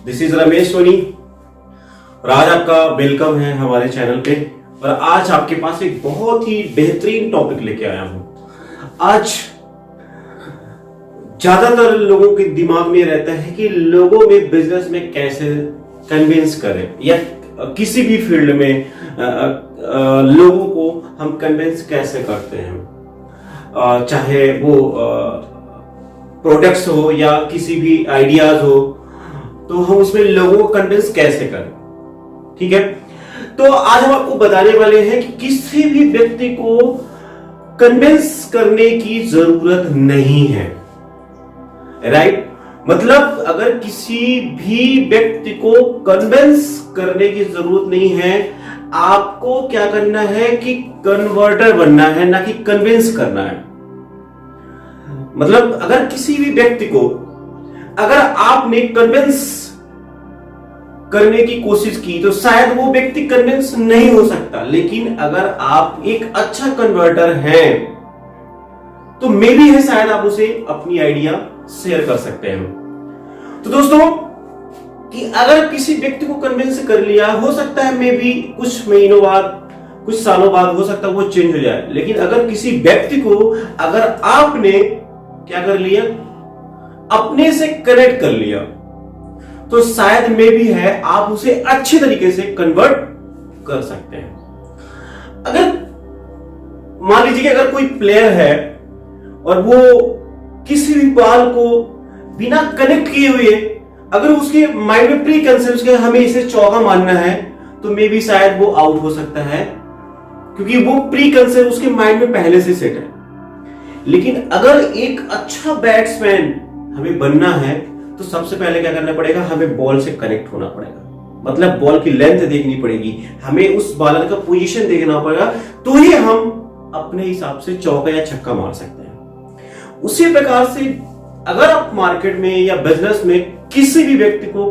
This is Ramesh Soni और आज आपका वेलकम है हमारे चैनल पे। और आज आपके पास एक बहुत ही बेहतरीन टॉपिक लेके आया हूं। आज ज्यादातर लोगों के दिमाग में रहता है कि लोगों में बिजनेस में कैसे कन्विंस करें, या किसी भी फील्ड में लोगों को हम कन्विंस कैसे करते हैं, चाहे वो प्रोडक्ट्स हो या किसी भी आइडियाज हो, तो हम उसमें लोगों को कन्विंस कैसे करें। ठीक है, तो आज हम आपको बताने वाले हैं कि किसी भी व्यक्ति को कन्विंस करने की जरूरत नहीं है। राइट, मतलब अगर किसी भी व्यक्ति को कन्विंस करने की जरूरत नहीं है, आपको क्या करना है कि कन्वर्टर बनना है, ना कि कन्विंस करना है। मतलब अगर किसी भी व्यक्ति को अगर आपने कन्विंस करने की कोशिश की तो शायद वो व्यक्ति कन्विंस नहीं हो सकता, लेकिन अगर आप एक अच्छा कन्वर्टर हैं तो मे भी है शायद आप उसे अपनी आइडिया शेयर कर सकते हैं। तो दोस्तों, कि अगर किसी व्यक्ति को कन्विंस कर लिया, हो सकता है मे भी कुछ महीनों बाद, कुछ सालों बाद हो सकता है वो चेंज हो जाए, लेकिन अगर किसी व्यक्ति को अगर आपने क्या कर लिया, अपने से कनेक्ट कर लिया, तो शायद में भी है आप उसे अच्छे तरीके से कन्वर्ट कर सकते हैं। अगर मान लीजिए कि अगर कोई प्लेयर है और वो किसी भी बॉल को बिना कनेक्ट किए हुए, अगर उसके माइंड में प्री कंसेप्ट के हमें इसे चौका मारना है, तो मे भी शायद वो आउट हो सकता है, क्योंकि वो प्री कंसेप्ट उसके माइंड में पहले से सेट है। लेकिन अगर एक अच्छा बैट्समैन हमें बनना है तो सबसे पहले क्या करना पड़ेगा, हमें बॉल से कनेक्ट होना पड़ेगा। मतलब बॉल की लेंथ देखनी पड़ेगी, हमें उस बॉलर का पोजीशन देखना पड़ेगा, तो ही हम अपने हिसाब से चौका या छक्का मार सकते हैं। उसी प्रकार से अगर आप मार्केट में या बिजनेस में किसी भी व्यक्ति को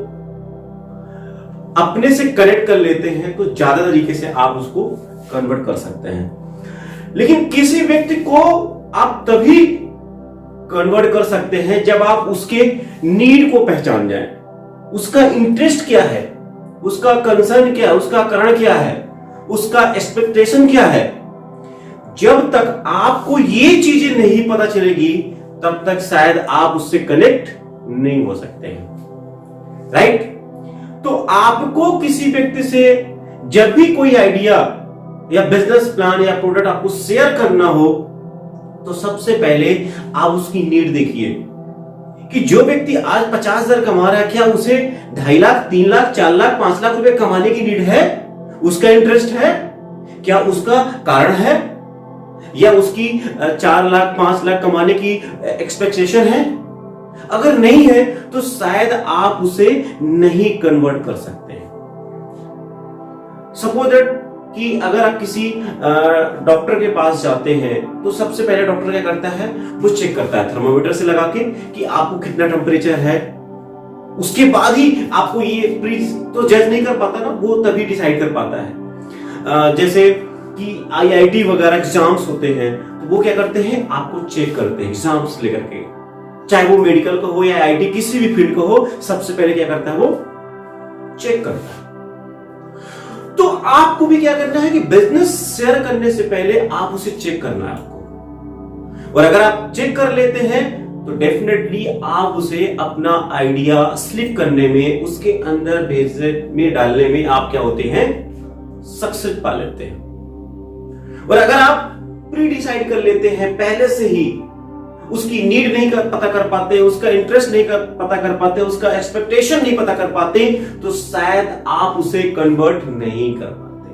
अपने से कनेक्ट कर लेते हैं तो ज्यादा तरीके से आप उसको कन्वर्ट कर सकते हैं। लेकिन किसी व्यक्ति को आप तभी कन्वर्ट कर सकते हैं जब आप उसके नीड को पहचान जाएं, उसका इंटरेस्ट क्या है, उसका कंसर्न क्या है, उसका कारण क्या है, उसका एक्सपेक्टेशन क्या है। जब तक आपको ये चीजें नहीं पता चलेगी तब तक शायद आप उससे कनेक्ट नहीं हो सकते हैं। राइट, तो आपको किसी व्यक्ति से जब भी कोई आइडिया या बिजनेस प्लान या प्रोडक्ट आपको शेयर करना हो, तो सबसे पहले आप उसकी नीड देखिए कि जो व्यक्ति आज 50,000 कमा रहा है, क्या उसे 2.5 लाख, 3 लाख, 4 लाख, 5 लाख रुपए कमाने की नीड है? उसका इंटरेस्ट है? क्या उसका कारण है? या उसकी 4 लाख, 5 लाख कमाने की एक्सपेक्टेशन है? अगर नहीं है तो शायद आप उसे नहीं कन्वर्ट कर सकते हैं। सपोज दैट कि अगर आप किसी डॉक्टर के पास जाते हैं तो सबसे पहले डॉक्टर क्या करता है, वो चेक करता है थर्मोमीटर से लगा के कि आपको कितना टेम्परेचर है। उसके बाद ही आपको ये तो जज नहीं कर पाता ना, वो तभी डिसाइड कर पाता है। जैसे कि IIT वगैरह एग्जाम्स होते हैं तो वो क्या करते हैं, आपको चेक करते हैं एग्जाम्स लेकर के, चाहे वो मेडिकल का हो या IIT किसी भी फील्ड का हो, सबसे पहले क्या करता है, वो चेक करता है। तो आपको भी क्या करना है कि बिजनेस शेयर करने से पहले आप उसे चेक करना है आपको। और अगर आप चेक कर लेते हैं तो डेफिनेटली आप उसे अपना आइडिया स्लिप करने में, उसके अंदर भेजने में, डालने में आप क्या होते हैं, सक्सेस पा लेते हैं। और अगर आप प्री डिसाइड कर लेते हैं, पहले से ही उसकी नीड नहीं पता कर पाते, उसका इंटरेस्ट नहीं पता कर पाते, उसका एक्सपेक्टेशन नहीं पता कर पाते, तो शायद आप उसे कन्वर्ट नहीं कर पाते।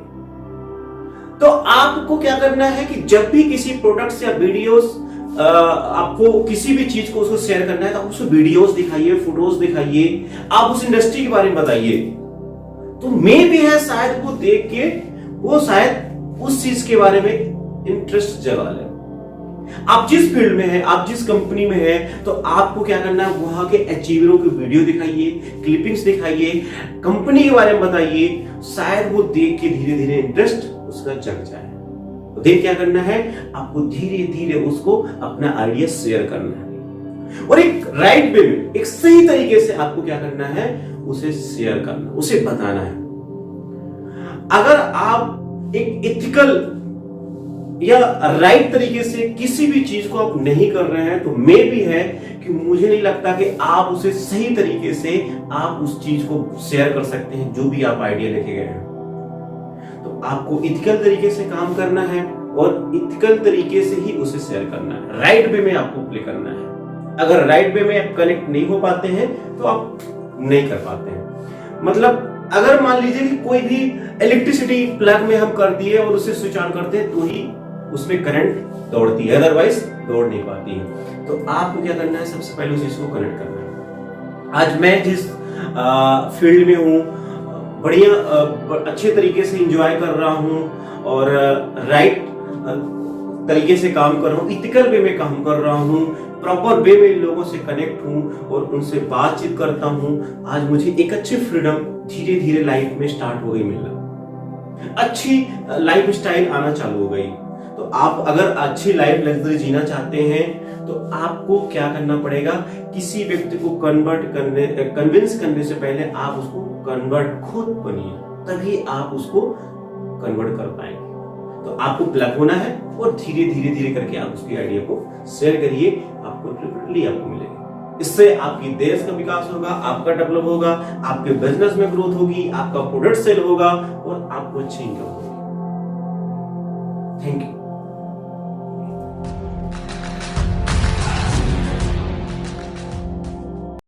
तो आपको क्या करना है कि जब भी किसी प्रोडक्ट्स या वीडियोस आपको किसी भी चीज को उसको शेयर करना है, तो आप उसको वीडियोस दिखाइए, फोटोज दिखाइए, आप उस इंडस्ट्री के बारे में बताइए, तो मे भी है शायद वो देख के वो शायद उस चीज के बारे में इंटरेस्ट जगा ले। आप जिस फील्ड में हैं, आप जिस कंपनी में हैं, तो आपको क्या करना है, वहां के अचीवरों की वीडियो दिखाइए, क्लिपिंग्स दिखाइए, कंपनी के बारे में बताइए, शायद वो देख के धीरे धीरे इंटरेस्ट उसका जग जाए। तो देख क्या करना है, आपको धीरे धीरे उसको अपना आइडिया शेयर करना है, और एक राइट वे में, एक सही तरीके से आपको क्या करना है, उसे शेयर करना, उसे बताना है। अगर आप एक एथिकल या राइट तरीके से किसी भी चीज को आप नहीं कर रहे हैं, तो मे भी है कि मुझे नहीं लगता कि आप उसे सही तरीके से आप उस चीज को शेयर कर सकते हैं, जो भी आप आइडिया लेके गए हैं। तो आपको इथिकल तरीके से काम करना है और इथिकल तरीके से ही उसे शेयर करना है, राइट वे में आपको प्ले करना है। अगर राइट वे में आप कनेक्ट नहीं हो पाते हैं तो आप नहीं कर पाते हैं। मतलब अगर मान लीजिए कि कोई भी इलेक्ट्रिसिटी प्लग में हम कर दिए और उसे स्विच ऑन करते हैं तो ही उसमें करंट दौड़ती है, अदरवाइज दौड़ नहीं पाती है। तो आपको क्या करना है, सबसे पहले उस चीज को कनेक्ट करना है। आज मैं जिस फील्ड में हूँ, बढ़िया अच्छे तरीके से एंजॉय कर रहा हूँ और राइट तरीके से काम कर रहा हूँ, इथिकल वे में काम कर रहा हूँ, प्रॉपर वे में लोगों से कनेक्ट हूँ और उनसे बातचीत करता हूँ। आज मुझे एक अच्छी फ्रीडम धीरे धीरे लाइफ में स्टार्ट हो गई मिलना, अच्छी लाइफ स्टाइल आना चालू हो गई। तो आप अगर अच्छी लाइफ लग्जरी जीना चाहते हैं तो आपको क्या करना पड़ेगा, किसी व्यक्ति को कन्विंस करने से पहले आप उसको कन्वर्ट खुद बनिए, तभी आप उसको कन्वर्ट कर पाएंगे। तो आपको प्लग होना है और धीरे धीरे धीरे करके आप उसकी आइडिया को शेयर करिए, आपको रिपीटली आपको मिलेगा। इससे आपकी देश का विकास होगा, आपका डेवलप होगा, आपके बिजनेस में ग्रोथ होगी, आपका प्रोडक्ट सेल होगा और आपको अच्छी इनकम होगी। Thank you.